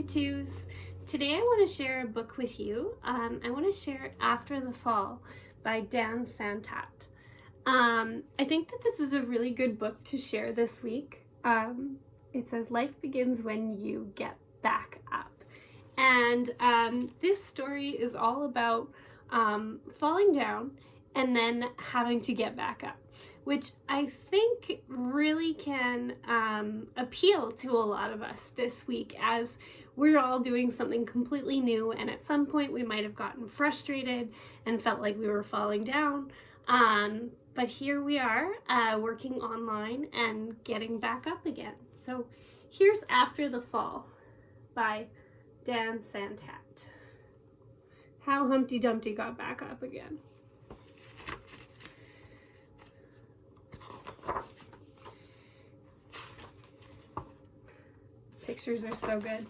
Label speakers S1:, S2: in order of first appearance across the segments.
S1: twos. Today I want to share a book with you. I want to share After the Fall by Dan Santat. I think that this is a really good book to share this week. It says life begins when you get back up. And this story is all about falling down and then having to get back up, which I think really can appeal to a lot of us this week as we're all doing something completely new, and at some point we might have gotten frustrated and felt like we were falling down. But here we are working online and getting back up again. So here's After the Fall by Dan Santat. How Humpty Dumpty got back up again. Pictures are so good.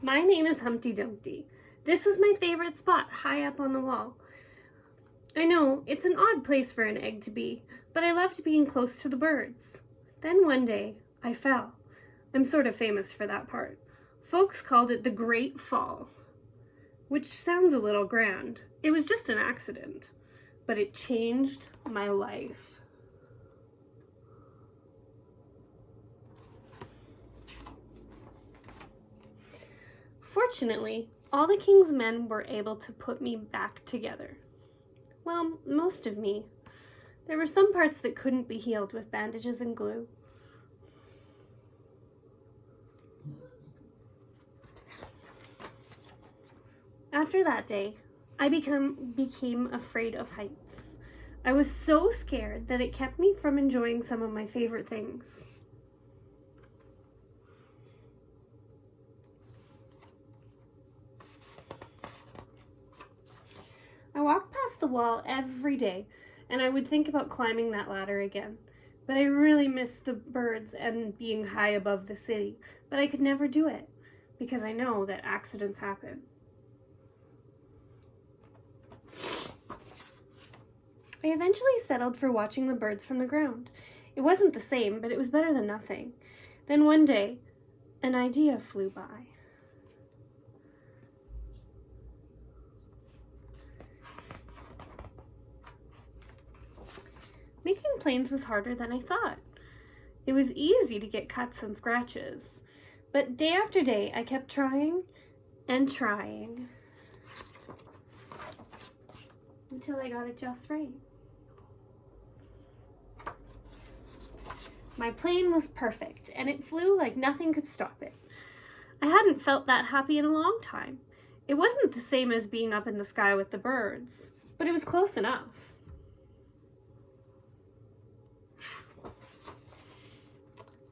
S1: My name is Humpty Dumpty. This is my favorite spot, high up on the wall. I know, it's an odd place for an egg to be, but I loved being close to the birds. Then one day, I fell. I'm sort of famous for that part. Folks called it the Great Fall, which sounds a little grand. It was just an accident, but it changed my life. Fortunately, all the king's men were able to put me back together. Well, most of me. There were some parts that couldn't be healed with bandages and glue. After that day, I became afraid of heights. I was so scared that it kept me from enjoying some of my favorite things. I walked past the wall every day, and I would think about climbing that ladder again. But I really missed the birds and being high above the city. But I could never do it, because I know that accidents happen. I eventually settled for watching the birds from the ground. It wasn't the same, but it was better than nothing. Then one day, an idea flew by. Making planes was harder than I thought. It was easy to get cuts and scratches, but day after day I kept trying and trying until I got it just right. My plane was perfect, and it flew like nothing could stop it. I hadn't felt that happy in a long time. It wasn't the same as being up in the sky with the birds, but it was close enough.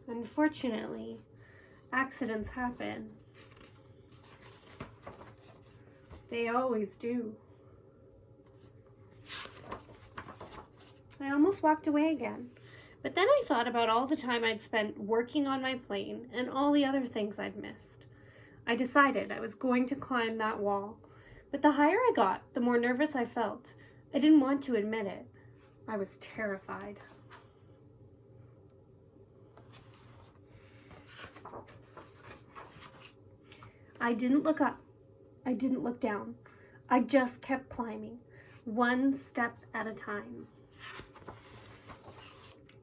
S1: Unfortunately, accidents happen. They always do. I almost walked away again, but then I thought about all the time I'd spent working on my plane and all the other things I'd missed. I decided I was going to climb that wall, but the higher I got, the more nervous I felt. I didn't want to admit it. I was terrified. I didn't look up. I didn't look down. I just kept climbing, one step at a time,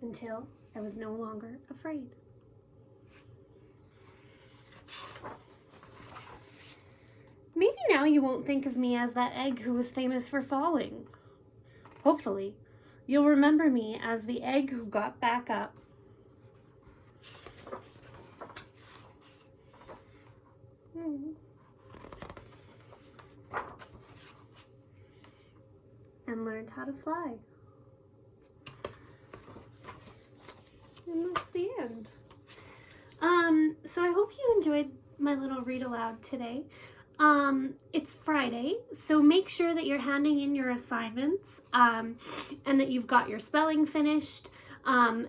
S1: until I was no longer afraid. Maybe now you won't think of me as that egg who was famous for falling. Hopefully, you'll remember me as the egg who got back up. And learned how to fly. And that's the end. So I hope you enjoyed my little read aloud today. It's Friday, so make sure that you're handing in your assignments and that you've got your spelling finished.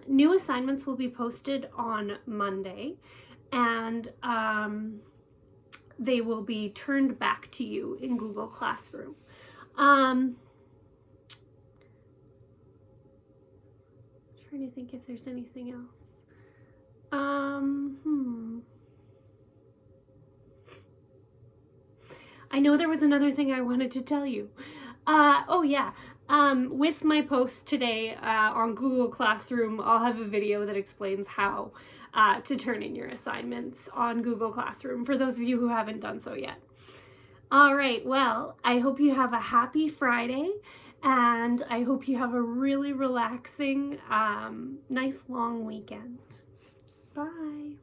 S1: New assignments will be posted on Monday, and they will be turned back to you in Google Classroom. Trying to think if there's anything else. I know there was another thing I wanted to tell you. Oh yeah, with my post today on Google Classroom, I'll have a video that explains how to turn in your assignments on Google Classroom for those of you who haven't done so yet. All right, well, I hope you have a happy Friday, and I hope you have a really relaxing, nice long weekend. Bye.